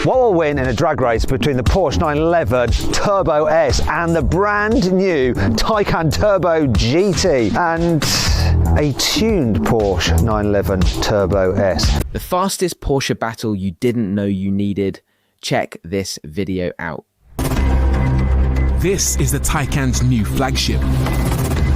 What will win in a drag race between the Porsche 911 Turbo S and the brand new Taycan Turbo GT and a tuned Porsche 911 Turbo S? The fastest Porsche battle you didn't know you needed? Check this video out. This is the Taycan's new flagship,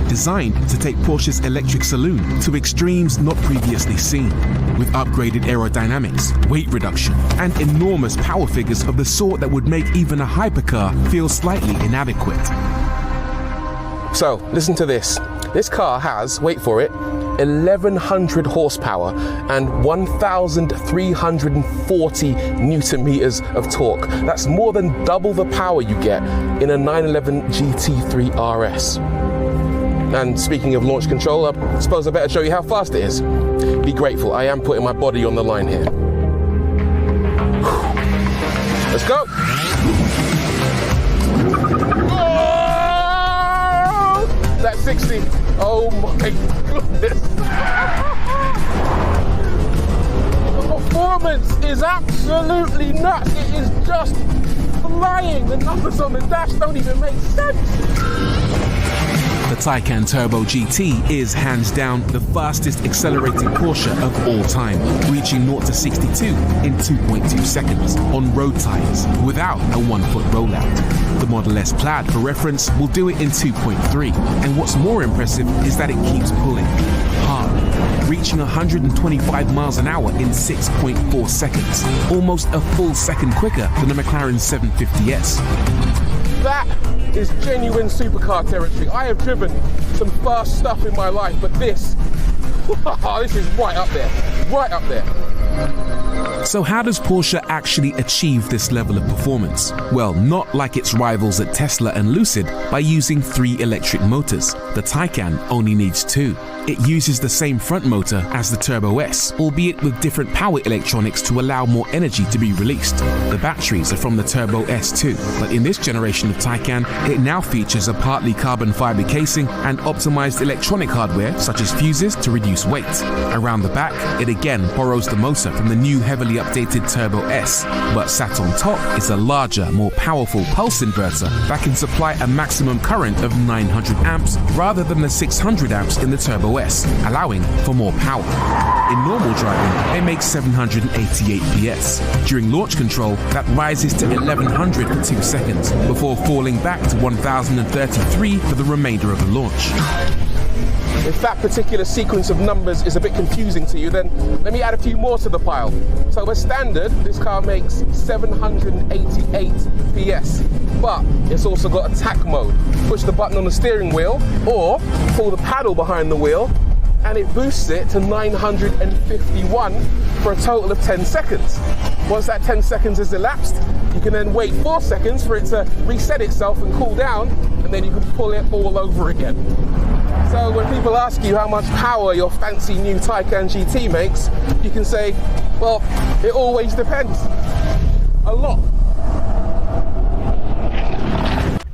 designed to take Porsche's electric saloon to extremes not previously seen, with upgraded aerodynamics, weight reduction, and enormous power figures of the sort that would make even a hypercar feel slightly inadequate. So, listen to this. This car has, wait for it, 1100 horsepower and 1340 newton meters of torque. That's more than double the power you get in a 911 GT3 RS. And speaking of launch control, I suppose I better show you how fast it is. Be grateful, I am putting my body on the line here. Let's go. Oh, that's 60. Oh my goodness. The performance is absolutely nuts. It is just flying. The numbers on the dash don't even make sense. The Taycan Turbo GT is hands down the fastest accelerating Porsche of all time, reaching 0 to 62 in 2.2 seconds on road tyres without a 1-foot rollout. The Model S Plaid, for reference, will do it in 2.3, and what's more impressive is that it keeps pulling hard, reaching 125 miles an hour in 6.4 seconds, almost a full second quicker than the McLaren 750S. That is genuine supercar territory. I have driven some fast stuff in my life, but this is right up there, right up there. So how does Porsche actually achieve this level of performance? Well, not like its rivals at Tesla and Lucid by using 3 electric motors. The Taycan only needs 2. It uses the same front motor as the Turbo S, albeit with different power electronics to allow more energy to be released. The batteries are from the Turbo S too, but in this generation of Taycan, it now features a partly carbon fiber casing and optimized electronic hardware such as fuses to reduce weight. Around the back, it again borrows the motor from the new heavily updated Turbo S, but sat on top is a larger, more powerful pulse inverter that can supply a maximum current of 900 amps rather than the 600 amps in the Turbo S, allowing for more power. In normal driving, it makes 788 PS. During launch control, that rises to 1100 for 2 seconds, before falling back to 1033 for the remainder of the launch. If that particular sequence of numbers is a bit confusing to you, then let me add a few more to the pile. So as standard, this car makes 788 PS, but it's also got attack mode. Push the button on the steering wheel or pull the paddle behind the wheel and it boosts it to 951 for a total of 10 seconds. Once that 10 seconds has elapsed, you can then wait 4 seconds for it to reset itself and cool down, and then you can pull it all over again. So when people ask you how much power your fancy new Taycan GT makes, you can say, well, it always depends. A lot.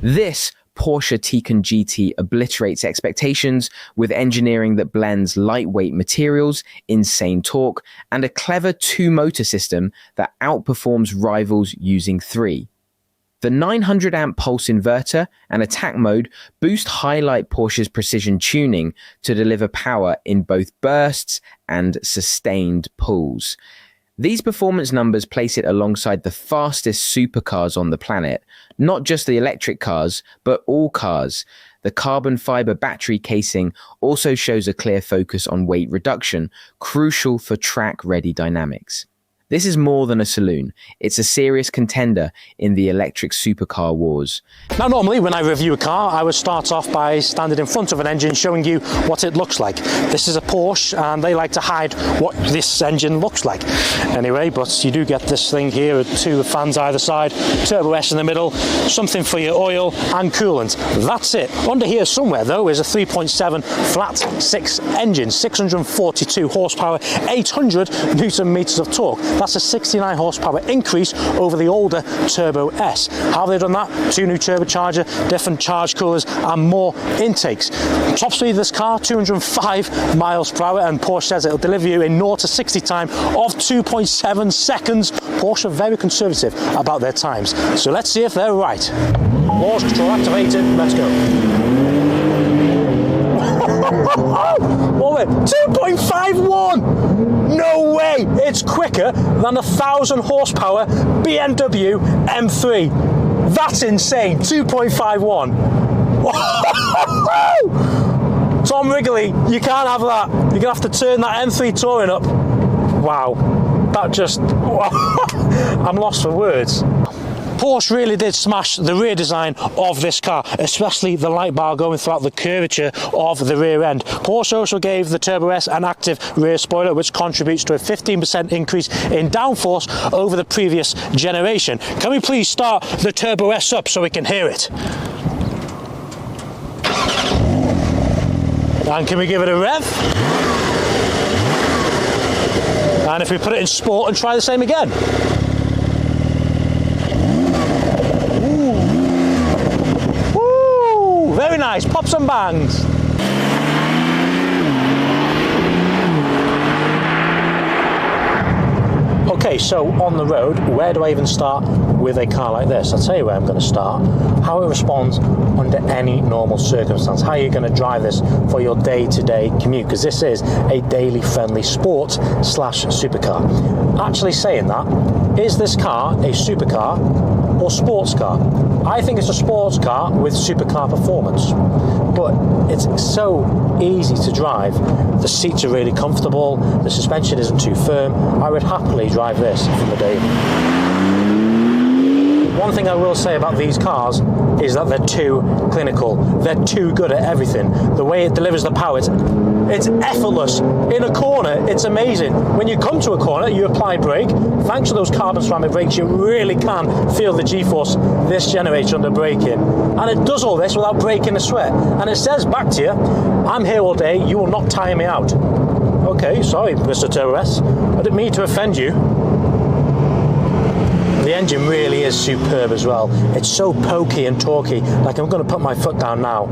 This Porsche Taycan GT obliterates expectations with engineering that blends lightweight materials, insane torque, and a clever 2-motor system that outperforms rivals using 3. The 900 amp pulse inverter and attack mode boost highlight Porsche's precision tuning to deliver power in both bursts and sustained pulls. These performance numbers place it alongside the fastest supercars on the planet, not just the electric cars, but all cars. The carbon fiber battery casing also shows a clear focus on weight reduction, crucial for track-ready dynamics. This is more than a saloon. It's a serious contender in the electric supercar wars. Now, normally when I review a car, I would start off by standing in front of an engine showing you what it looks like. This is a Porsche and they like to hide what this engine looks like. Anyway, but you do get this thing here with 2 fans either side, Turbo S in the middle, something for your oil and coolant. That's it. Under here somewhere though is a 3.7 flat 6 engine, 642 horsepower, 800 Newton meters of torque. That's a 69 horsepower increase over the older Turbo S. How have they done that? 2 new turbocharger, different charge coolers and more intakes. Top speed of this car, 205 miles per hour, and Porsche says it'll deliver you in 0 to 60 time of 2.7 seconds Porsche are very conservative about their times. So let's see if they're right. Launch control activated, let's go. Oh, wait, 2.51! No way! It's quicker than a 1,000 horsepower BMW M3. That's insane, 2.51. Tom Wrigley, you can't have that. You're going to have to turn that M3 Touring up. Wow, that just... I'm lost for words. Porsche really did smash the rear design of this car, especially the light bar going throughout the curvature of the rear end. Porsche also gave the Turbo S an active rear spoiler, which contributes to a 15% increase in downforce over the previous generation. Can we please start the Turbo S up so we can hear it? And can we give it a rev? And if we put it in sport and try the same again? Ooh, very nice, pops and bangs. Okay, so on the road, where do I even start with a car like this? I'll tell you where I'm going to start. How it responds under any normal circumstance. How you're going to drive this for your day-to-day commute, because this is a daily friendly sport / supercar. Actually saying that, is this car a supercar or sports car? I think it's a sports car with supercar performance, but it's so easy to drive. The seats are really comfortable, the suspension isn't too firm. I would happily drive this from the day. One thing I will say about these cars is that they're too clinical. They're too good at everything. The way it delivers the power, it's effortless. In a corner, it's amazing. When you come to a corner, you apply brake. Thanks to those carbon ceramic brakes, you really can feel the G-force this generates under braking. And it does all this without breaking a sweat. And it says back to you, I'm here all day, you will not tire me out. Okay, sorry, Mr. Turbo S. I didn't mean to offend you. The engine really is superb as well. It's so pokey and torquey. Like, I'm going to put my foot down now,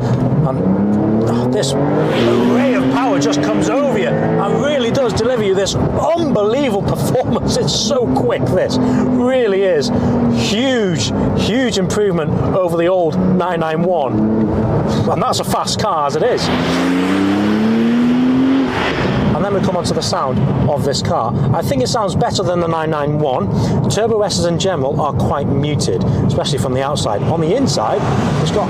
and this ray of power just comes over you and really does deliver you this unbelievable performance. It's so quick, this really is. Huge improvement over the old 991. And that's a fast car as it is. And then we come on to the sound of this car. I think it sounds better than the 991. Turbo S's in general are quite muted, especially from the outside. On the inside, it's got...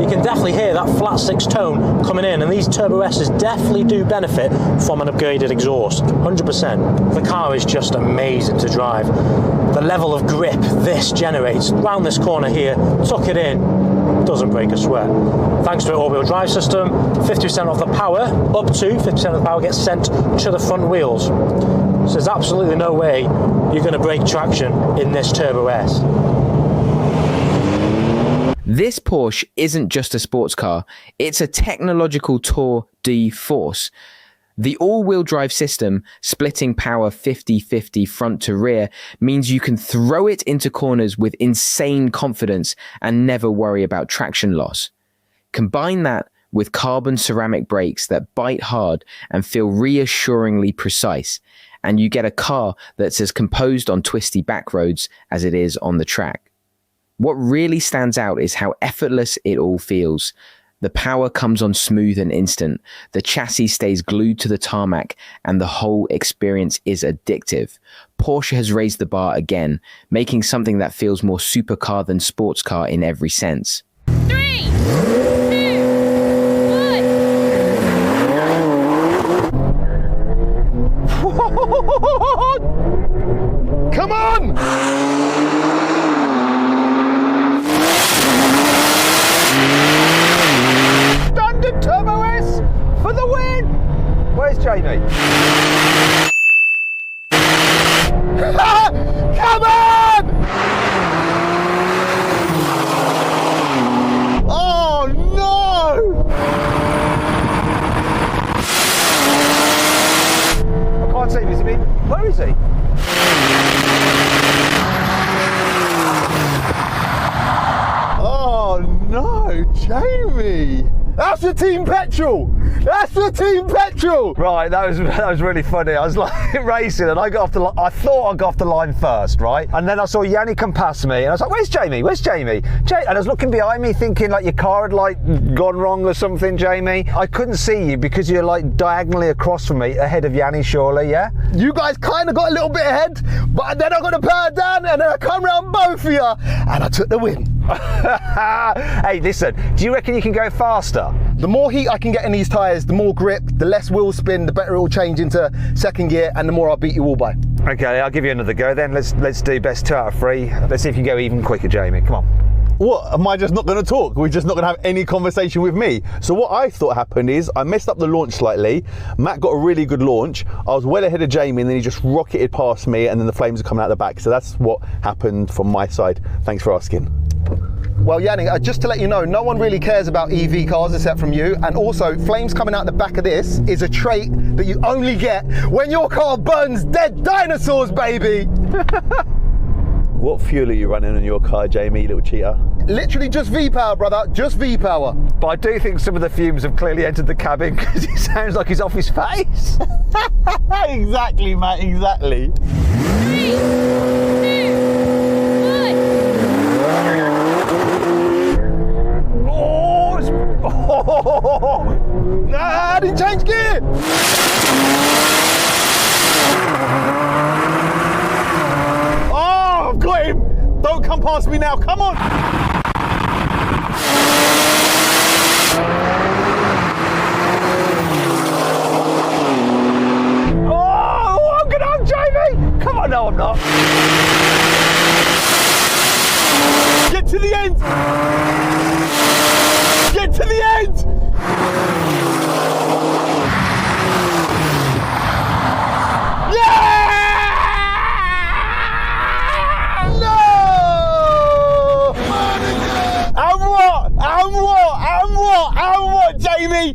You can definitely hear that flat 6 tone coming in, and these Turbo S's definitely do benefit from an upgraded exhaust, 100%. The car is just amazing to drive. The level of grip this generates, round this corner here, tuck it in, doesn't break a sweat. Thanks to an all-wheel drive system, 50% of the power, up to 50% of the power gets sent to the front wheels. So there's absolutely no way you're going to break traction in this Turbo S. This Porsche isn't just a sports car, it's a technological tour de force. The all-wheel drive system, splitting power 50-50 front to rear, means you can throw it into corners with insane confidence and never worry about traction loss. Combine that with carbon ceramic brakes that bite hard and feel reassuringly precise, and you get a car that's as composed on twisty back roads as it is on the track. What really stands out is how effortless it all feels. The power comes on smooth and instant, the chassis stays glued to the tarmac, and the whole experience is addictive. Porsche has raised the bar again, making something that feels more supercar than sports car in every sense. 3, 2, 1. Come on! Standard Turbo S for the win! Where's Jamie? Come on! Oh no! I can't see him. Is he been? Where is he? Oh no, Jamie! That's the team petrol. That's the team petrol. Right, that was really funny. I was like racing, and I thought I got off the line first, right? And then I saw Yanni come past me, and I was like, "Where's Jamie? Where's Jamie?" And I was looking behind me, thinking like your car had like gone wrong or something, Jamie. I couldn't see you because you're like diagonally across from me, ahead of Yanni, surely, yeah? You guys kind of got a little bit ahead, but then I got the power down, and then I come round both of you, and I took the win. Hey, listen, do you reckon you can go faster? The more heat I can get in these tyres, the more grip, the less wheel spin, the better it will change into second gear, and the more I'll beat you all by. Okay, I'll give you another go then. Let's do best 2 out of 3. Let's see if you can go even quicker, Jamie. Come on. What, am I just not going to talk? We're just not going to have any conversation with me? So what I thought happened is I messed up the launch slightly. Matt got a really good launch. I was well ahead of Jamie, and then he just rocketed past me, and then the flames are coming out the back. So that's what happened from my side. Thanks for asking. Well, Yanni, just to let you know, no one really cares about EV cars except from you. And also, flames coming out the back of this is a trait that you only get when your car burns dead dinosaurs, baby. What fuel are you running on your car, Jamie, little cheater? Literally just V-power, brother, just V-power. But I do think some of the fumes have clearly entered the cabin because it sounds like he's off his face. Exactly, Matt, exactly. 3, 2, 1. Oh, I didn't change gear. Oh, I've got him. Don't come past me now, come on. oh, I'm gonna have Jamie. Come on, no, I'm not. Get to the end. Get to the end. Yeah! No! And what, Jamie?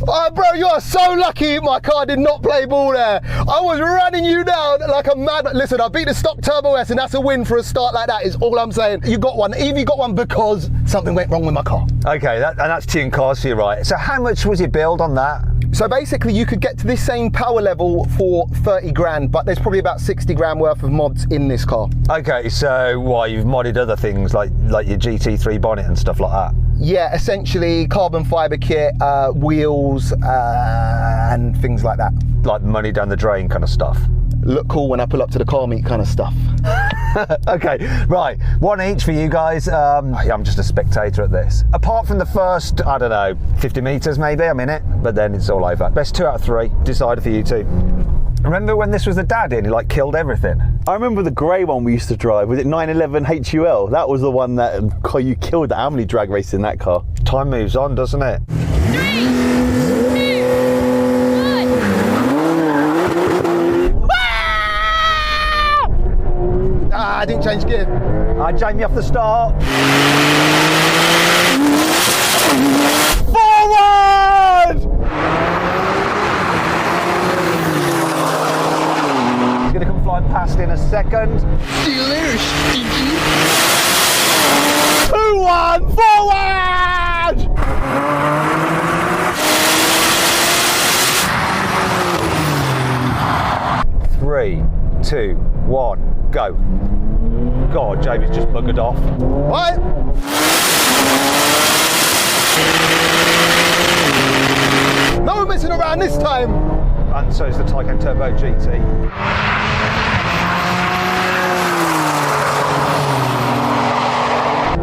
Oh, bro, you are so lucky my car did not play ball there. I was running you down like a mad. Listen, I beat the stock Turbo S, and that's a win for a start like that, is all I'm saying. You got one. Evie got one because something went wrong with my car. Okay, and that's tuned cars for you, right? So how much was your build on that? So basically you could get to this same power level for 30 grand, but there's probably about 60 grand worth of mods in this car. Okay, so why, you've modded other things like your GT3 bonnet and stuff like that? Yeah, essentially carbon fibre kit, wheels, and things like that. Like money down the drain kind of stuff? Look cool when I pull up to the car meet kind of stuff. Okay, right, 1 each for you guys. I'm just a spectator at this. Apart from the first, I don't know, 50 metres maybe, I'm in it, but then it's all over. Best 2 out of 3, decided for you two. Remember when this was the daddy and he like killed everything? I remember the grey one we used to drive. Was it 911 HUL? That was the one that you killed. How many drag races in that car? Time moves on, doesn't it? 3, 2, 1. I didn't change gear. Jamie off the start. Forward! He's going to come flying past in a second. 2-1, forward! Three, 2, 1, go. God, Jamie's just buggered off. What? No messing around this time. And so is the Taycan Turbo GT.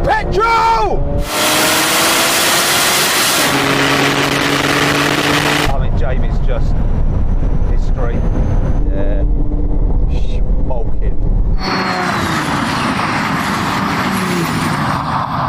Petrol! I mean, Jamie's just history. Yeah. Smoking.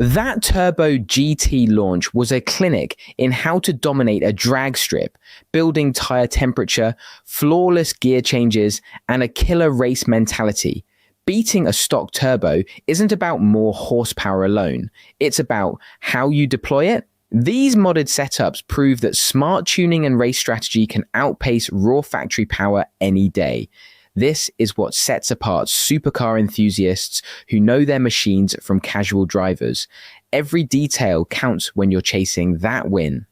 That Turbo GT launch was a clinic in how to dominate a drag strip, building tyre temperature, flawless gear changes, and a killer race mentality. Beating a stock turbo isn't about more horsepower alone. It's about how you deploy it. These modded setups prove that smart tuning and race strategy can outpace raw factory power any day. This is what sets apart supercar enthusiasts who know their machines from casual drivers. Every detail counts when you're chasing that win.